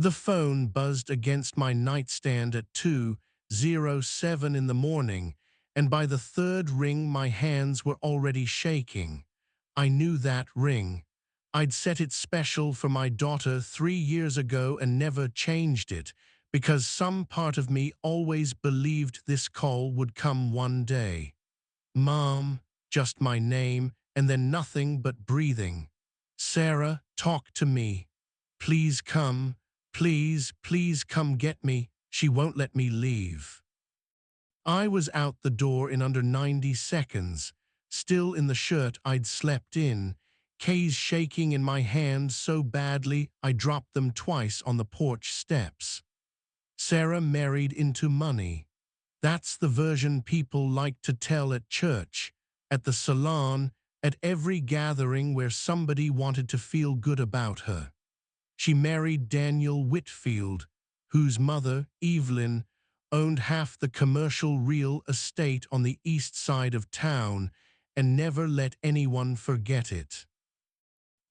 The phone buzzed against my nightstand at 2:07 in the morning, and by the third ring my hands were already shaking. I knew that ring. I'd set it special for my daughter 3 years ago and never changed it, because some part of me always believed this call would come one day. Mom, just my name, and then nothing but breathing. Sarah, talk to me. Please come. Please, please come get me. She won't let me leave. I was out the door in under 90 seconds, still in the shirt I'd slept in, keys shaking in my hand so badly I dropped them twice on the porch steps. Sarah married into money. That's the version people like to tell at church, at the salon, at every gathering where somebody wanted to feel good about her. She married Daniel Whitfield, whose mother, Evelyn, owned half the commercial real estate on the east side of town and never let anyone forget it.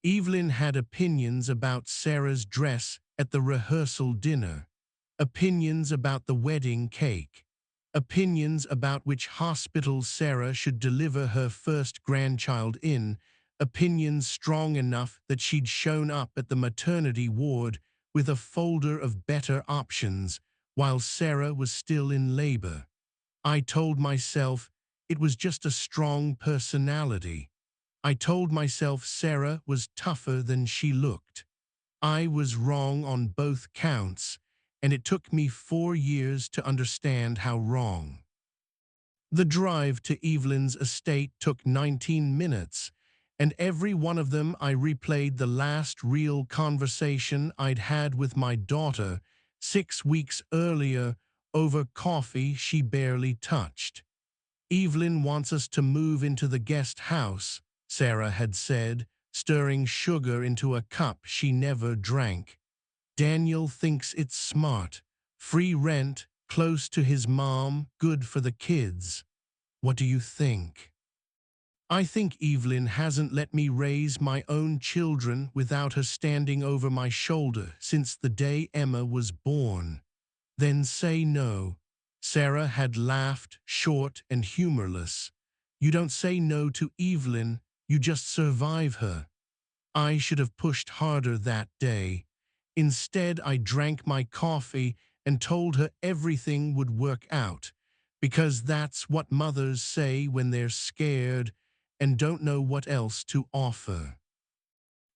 Evelyn had opinions about Sarah's dress at the rehearsal dinner, opinions about the wedding cake, opinions about which hospital Sarah should deliver her first grandchild in, opinions strong enough that she'd shown up at the maternity ward with a folder of better options while Sarah was still in labor. I told myself it was just a strong personality. I told myself Sarah was tougher than she looked. I was wrong on both counts, and it took me 4 years to understand how wrong. The drive to Evelyn's estate took 19 minutes, and every one of them I replayed the last real conversation I'd had with my daughter 6 weeks earlier over coffee she barely touched. Evelyn wants us to move into the guest house, Sarah had said, stirring sugar into a cup she never drank. Daniel thinks it's smart. Free rent, close to his mom, good for the kids. What do you think? I think Evelyn hasn't let me raise my own children without her standing over my shoulder since the day Emma was born. Then say no. Sarah had laughed, short and humorless. You don't say no to Evelyn, you just survive her. I should have pushed harder that day. Instead, I drank my coffee and told her everything would work out, because that's what mothers say when they're scared and don't know what else to offer.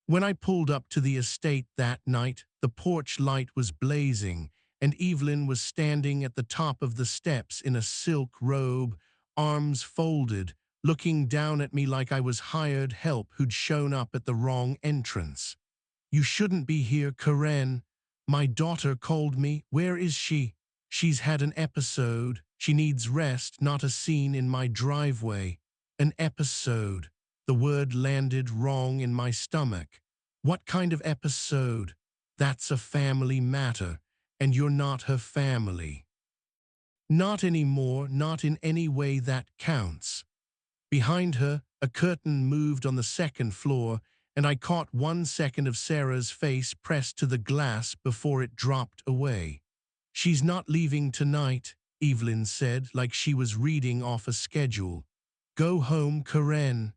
When I pulled up to the estate that night, the porch light was blazing, and Evelyn was standing at the top of the steps in a silk robe, arms folded, looking down at me like I was hired help who'd shown up at the wrong entrance. You shouldn't be here, Karen. My daughter called me. Where is she? She's had an episode. She needs rest, not a scene in my driveway. An episode. The word landed wrong in my stomach. What kind of episode? That's a family matter, and you're not her family. Not anymore, not in any way that counts. Behind her, a curtain moved on the second floor, and I caught 1 second of Sarah's face pressed to the glass before it dropped away. She's not leaving tonight, Evelyn said, like she was reading off a schedule. Go home, Karen.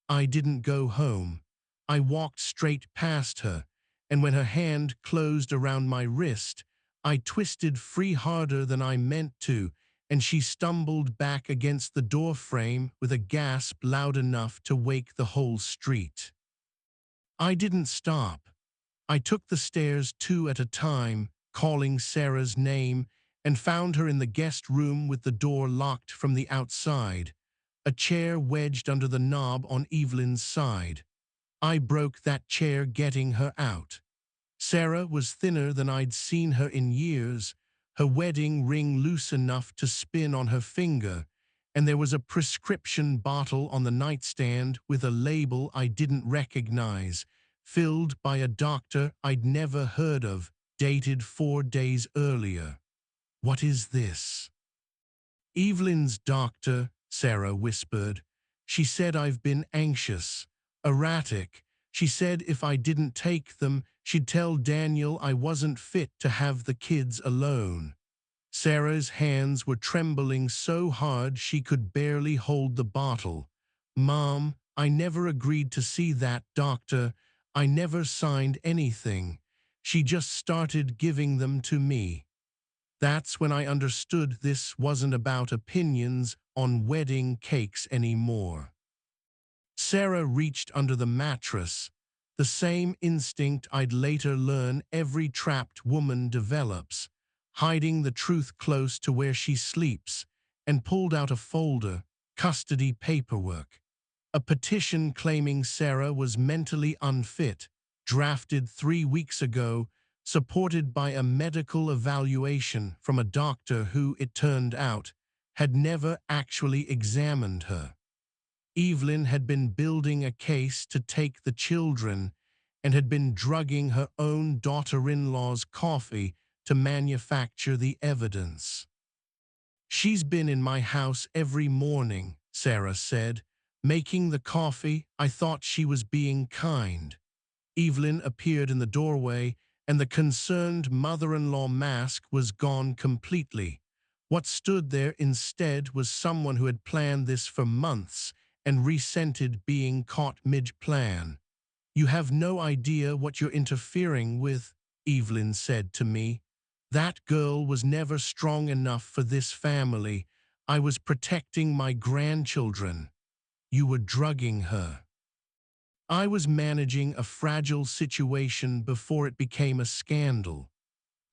I didn't go home. I walked straight past her, and when her hand closed around my wrist, I twisted free harder than I meant to, and she stumbled back against the door frame with a gasp loud enough to wake the whole street. I didn't stop. I took the stairs 2 at a time, calling Sarah's name, and found her in the guest room with the door locked from the outside, a chair wedged under the knob on Evelyn's side. I broke that chair getting her out. Sarah was thinner than I'd seen her in years, her wedding ring loose enough to spin on her finger, and there was a prescription bottle on the nightstand with a label I didn't recognize, filled by a doctor I'd never heard of, dated 4 days earlier. What is this? Evelyn's doctor, Sarah whispered. She said I've been anxious, erratic. She said if I didn't take them, She'd tell Daniel I wasn't fit to have the kids alone. Sarah's hands were trembling so hard she could barely hold the bottle. "Mom, I never agreed to see that doctor. I never signed anything. She just started giving them to me." That's when I understood this wasn't about opinions on wedding cakes anymore. Sarah reached under the mattress, the same instinct I'd later learn every trapped woman develops, hiding the truth close to where she sleeps, and pulled out a folder, custody paperwork. A petition claiming Sarah was mentally unfit, drafted 3 weeks ago, supported by a medical evaluation from a doctor who, it turned out, had never actually examined her. Evelyn had been building a case to take the children and had been drugging her own daughter-in-law's coffee to manufacture the evidence. "She's been in my house every morning," Sarah said. "Making the coffee. I thought she was being kind." Evelyn appeared in the doorway, and the concerned mother-in-law mask was gone completely. What stood there instead was someone who had planned this for months and resented being caught mid-plan. "You have no idea what you're interfering with," Evelyn said to me. "That girl was never strong enough for this family. I was protecting my grandchildren. You were drugging her." I was managing a fragile situation before it became a scandal.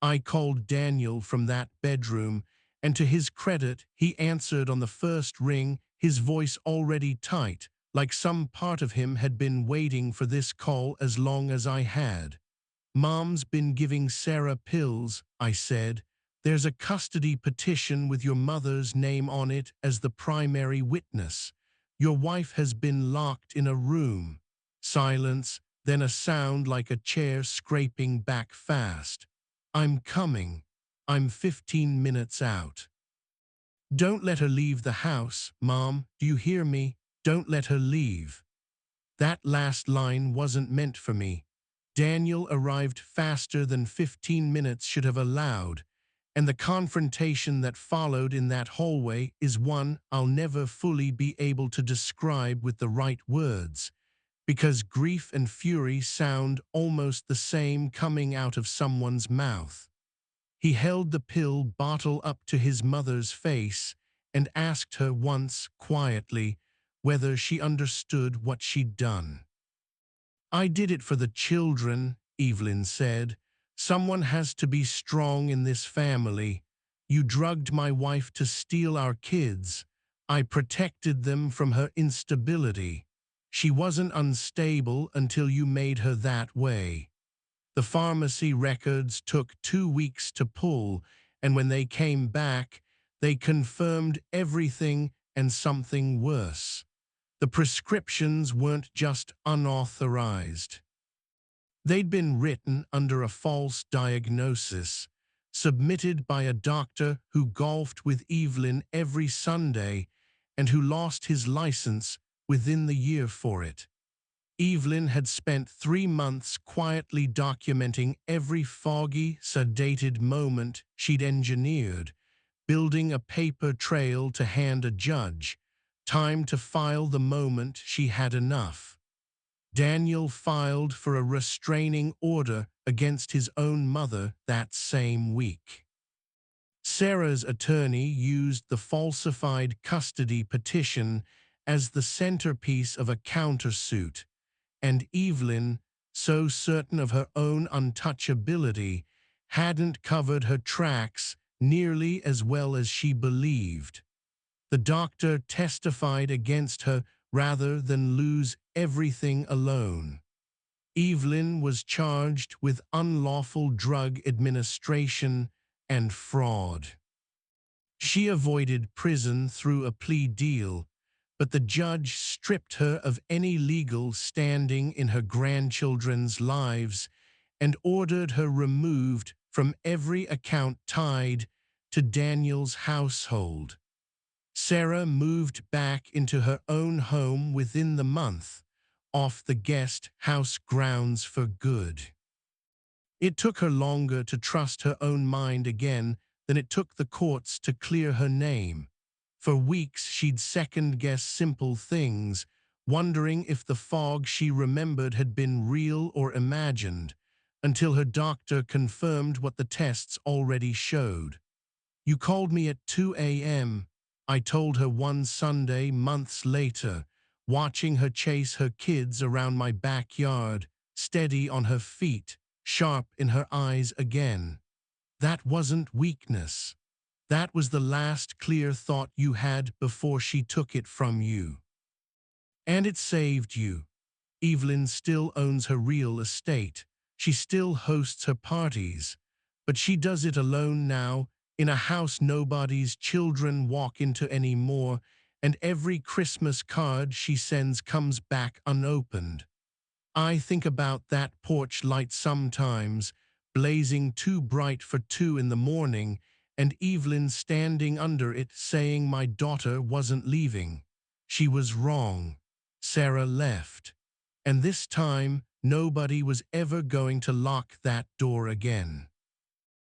I called Daniel from that bedroom, and to his credit, he answered on the first ring, his voice already tight, like some part of him had been waiting for this call as long as I had. "Mom's been giving Sarah pills," I said. "There's a custody petition with your mother's name on it as the primary witness. Your wife has been locked in a room." Silence, then a sound like a chair scraping back fast. "I'm coming. I'm 15 minutes out." "Don't let her leave the house, Mom. Do you hear me? Don't let her leave." That last line wasn't meant for me. Daniel arrived faster than 15 minutes should have allowed, and the confrontation that followed in that hallway is one I'll never fully be able to describe with the right words, because grief and fury sound almost the same coming out of someone's mouth. He held the pill bottle up to his mother's face and asked her once, quietly, whether she understood what she'd done. "I did it for the children," Evelyn said. "Someone has to be strong in this family. You drugged my wife to steal our kids. I protected them from her instability. She wasn't unstable until you made her that way." The pharmacy records took 2 weeks to pull, and when they came back, they confirmed everything and something worse. The prescriptions weren't just unauthorized. They'd been written under a false diagnosis, submitted by a doctor who golfed with Evelyn every Sunday and who lost his license within the year for it. Evelyn had spent 3 months quietly documenting every foggy, sedated moment she'd engineered, building a paper trail to hand a judge, time to file the moment she had enough. Daniel filed for a restraining order against his own mother that same week. Sarah's attorney used the falsified custody petition as the centerpiece of a countersuit, and Evelyn, so certain of her own untouchability, hadn't covered her tracks nearly as well as she believed. The doctor testified against her rather than lose everything alone. Evelyn was charged with unlawful drug administration and fraud. She avoided prison through a plea deal, but the judge stripped her of any legal standing in her grandchildren's lives and ordered her removed from every account tied to Daniel's household. Sarah moved back into her own home within the month, off the guest house grounds for good. It took her longer to trust her own mind again than it took the courts to clear her name. For weeks she'd second-guessed simple things, wondering if the fog she remembered had been real or imagined, until her doctor confirmed what the tests already showed. "You called me at 2 a.m., I told her one Sunday months later, watching her chase her kids around my backyard, steady on her feet, sharp in her eyes again. That wasn't weakness. That was the last clear thought you had before she took it from you. And it saved you." Evelyn still owns her real estate. She still hosts her parties. But she does it alone now, in a house nobody's children walk into anymore, and every Christmas card she sends comes back unopened. I think about that porch light sometimes, blazing too bright for 2 in the morning, and Evelyn standing under it saying my daughter wasn't leaving. She was wrong. Sarah left. And this time, nobody was ever going to lock that door again.